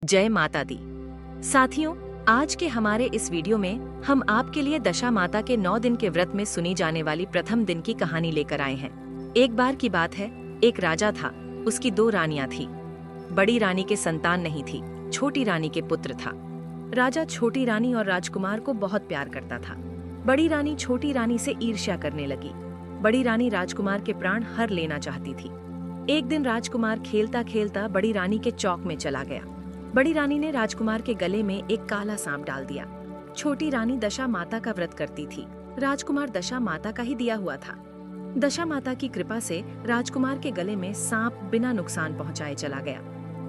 जय माता दी। साथियों, आज के हमारे इस वीडियो में हम आपके लिए दशा माता के 9 दिन के व्रत में सुनी जाने वाली प्रथम दिन की कहानी लेकर आए हैं। एक बार की बात है, एक राजा था, उसकी 2 रानियां थी। बड़ी रानी के संतान नहीं थी, छोटी रानी के पुत्र था। राजा छोटी रानी और राजकुमार को बहुत प्यार करता था। बड़ी रानी छोटी रानी से ईर्ष्या करने लगी। बड़ी रानी राजकुमार के प्राण हर लेना चाहती थी। एक दिन राजकुमार खेलता खेलता बड़ी रानी के चौक में चला गया। बड़ी रानी ने राजकुमार के गले में एक काला सांप डाल दिया। छोटी रानी दशा माता का व्रत करती थी। राजकुमार दशा माता का ही दिया हुआ था। दशा माता की कृपा से राजकुमार के गले में सांप बिना नुकसान पहुंचाए चला गया।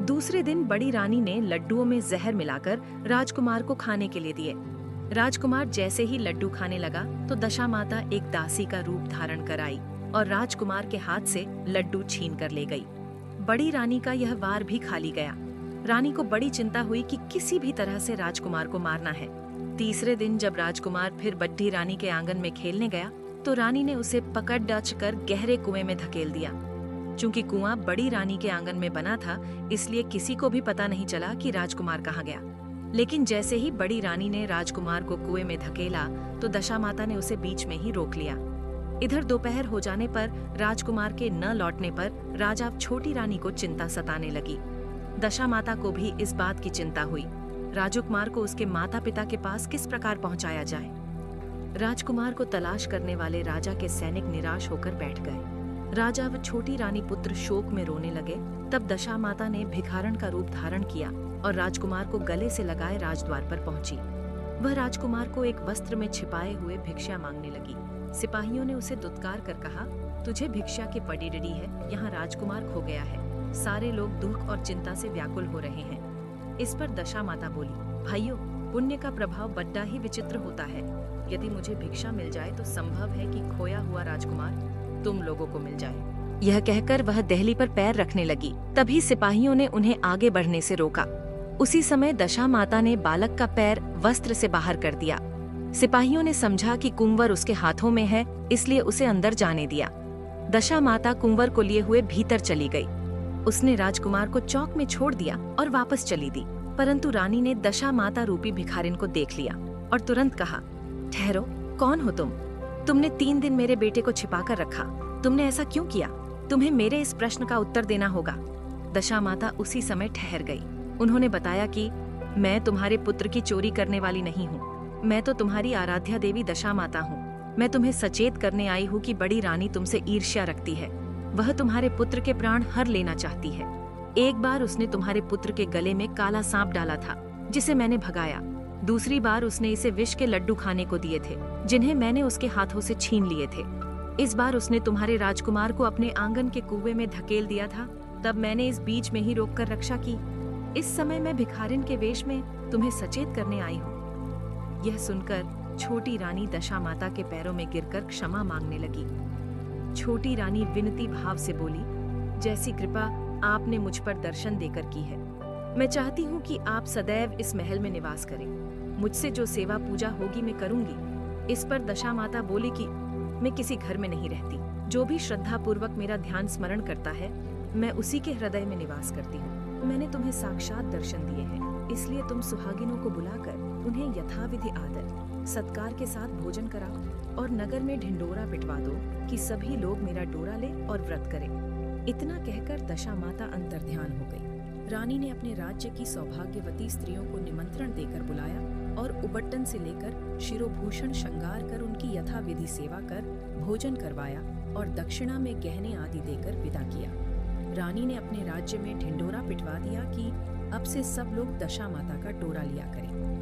दूसरे दिन बड़ी रानी ने लड्डुओं में जहर मिलाकर राजकुमार को खाने के लिए दिए। राजकुमार जैसे ही लड्डू खाने लगा तो दशा माता एक दासी का रूप धारण कर आई और राजकुमार के हाथ से लड्डू छीन कर ले गई। बड़ी रानी का यह वार भी खाली गया। रानी को बड़ी चिंता हुई कि किसी भी तरह से राजकुमार को मारना है। तीसरे दिन जब राजकुमार फिर बड्ढी रानी के आंगन में खेलने गया तो रानी ने उसे पकड़ डच कर गहरे कुएं में धकेल दिया। चूंकि कुआं बड़ी रानी के आंगन में बना था, इसलिए किसी को भी पता नहीं चला कि राजकुमार कहाँ गया। लेकिन जैसे ही बड़ी रानी ने राजकुमार को कुएं में धकेला तो दशा माता ने उसे बीच में ही रोक लिया। इधर दोपहर हो जाने पर राजकुमार के न लौटने पर राजा छोटी रानी को चिंता सताने लगी। दशा माता को भी इस बात की चिंता हुई, राजकुमार को उसके माता पिता के पास किस प्रकार पहुंचाया जाए। राजकुमार को तलाश करने वाले राजा के सैनिक निराश होकर बैठ गए। राजा व छोटी रानी पुत्र शोक में रोने लगे। तब दशा माता ने भिखारण का रूप धारण किया और राजकुमार को गले से लगाए राजद्वार पर पहुंची। वह राजकुमार को एक वस्त्र में छिपाए हुए भिक्षा मांगने लगी। सिपाहियों ने उसे दुत्कार कर कहा, तुझे भिक्षा की पड़ी डड़ी है, यहाँ राजकुमार खो गया है। सारे लोग दुख और चिंता से व्याकुल हो रहे हैं। इस पर दशा माता बोली, भाइयों, पुण्य का प्रभाव बड्डा ही विचित्र होता है। यदि मुझे भिक्षा मिल जाए तो संभव है कि खोया हुआ राजकुमार तुम लोगों को मिल जाए। यह कहकर वह देहली पर पैर रखने लगी। तभी सिपाहियों ने उन्हें आगे बढ़ने से रोका। उसी समय दशा माता ने बालक का पैर वस्त्र से बाहर कर दिया। सिपाहियों ने समझा कि कुंवर उसके हाथों में है, इसलिए उसे अंदर जाने दिया। दशा माता कुंवर को लिए हुए भीतर चली गई। उसने राजकुमार को चौक में छोड़ दिया और वापस चली दी। परंतु रानी ने दशा माता रूपी भिखारिन को देख लिया और तुरंत कहा, ठहरो, कौन हो तुम? तुमने 3 दिन मेरे बेटे को छिपा कर रखा। तुमने ऐसा क्यों किया? तुम्हें मेरे इस प्रश्न का उत्तर देना होगा। दशा माता उसी समय ठहर गई। उन्होंने बताया कि मैं तुम्हारे पुत्र की चोरी करने वाली नहीं हूँ। मैं तो तुम्हारी आराध्या देवी दशा माता हूँ। मैं तुम्हें सचेत करने आई हूँ कि बड़ी रानी तुमसे ईर्ष्या रखती है। वह तुम्हारे पुत्र के प्राण हर लेना चाहती है। एक बार उसने तुम्हारे पुत्र के गले में काला सांप डाला था, जिसे मैंने भगाया। दूसरी बार उसने इसे विष के लड्डू खाने को दिए थे, जिन्हें मैंने उसके हाथों से छीन लिए थे। इस बार उसने तुम्हारे राजकुमार को अपने आंगन के कुएं में धकेल दिया था, तब मैंने इस बीच में ही रोककर रक्षा की। इस समय मैं भिखारिन के वेश में तुम्हें सचेत करने आई हूँ। यह सुनकर छोटी रानी दशा माता के पैरों में गिरकर क्षमा मांगने लगी। छोटी रानी विनती भाव से बोली, जैसी कृपा आपने मुझ पर दर्शन देकर की है, मैं चाहती हूँ कि आप सदैव इस महल में निवास करें। मुझसे जो सेवा पूजा होगी मैं करूंगी। इस पर दशा माता बोली कि मैं किसी घर में नहीं रहती। जो भी श्रद्धा पूर्वक मेरा ध्यान स्मरण करता है, मैं उसी के हृदय में निवास करती हूँ। मैंने तुम्हें साक्षात दर्शन दिए हैं, इसलिए तुम सुहागिनों को बुलाकर उन्हें यथाविधि आदर सत्कार के साथ भोजन कराओ और नगर में ढिंडोरा पिटवा दो कि सभी लोग मेरा डोरा ले और व्रत करें। इतना कहकर दशा माता अंतर्ध्यान हो गई। रानी ने अपने राज्य की सौभाग्यवती स्त्रियों को निमंत्रण देकर बुलाया और उबट्टन से लेकर शिरोभूषण श्रृंगार कर उनकी यथाविधि सेवा कर भोजन करवाया और दक्षिणा में गहने आदि देकर विदा किया। रानी ने अपने राज्य में ढिंडोरा पिटवा दिया कि अब से सब लोग दशा माता का डोरा लिया करें।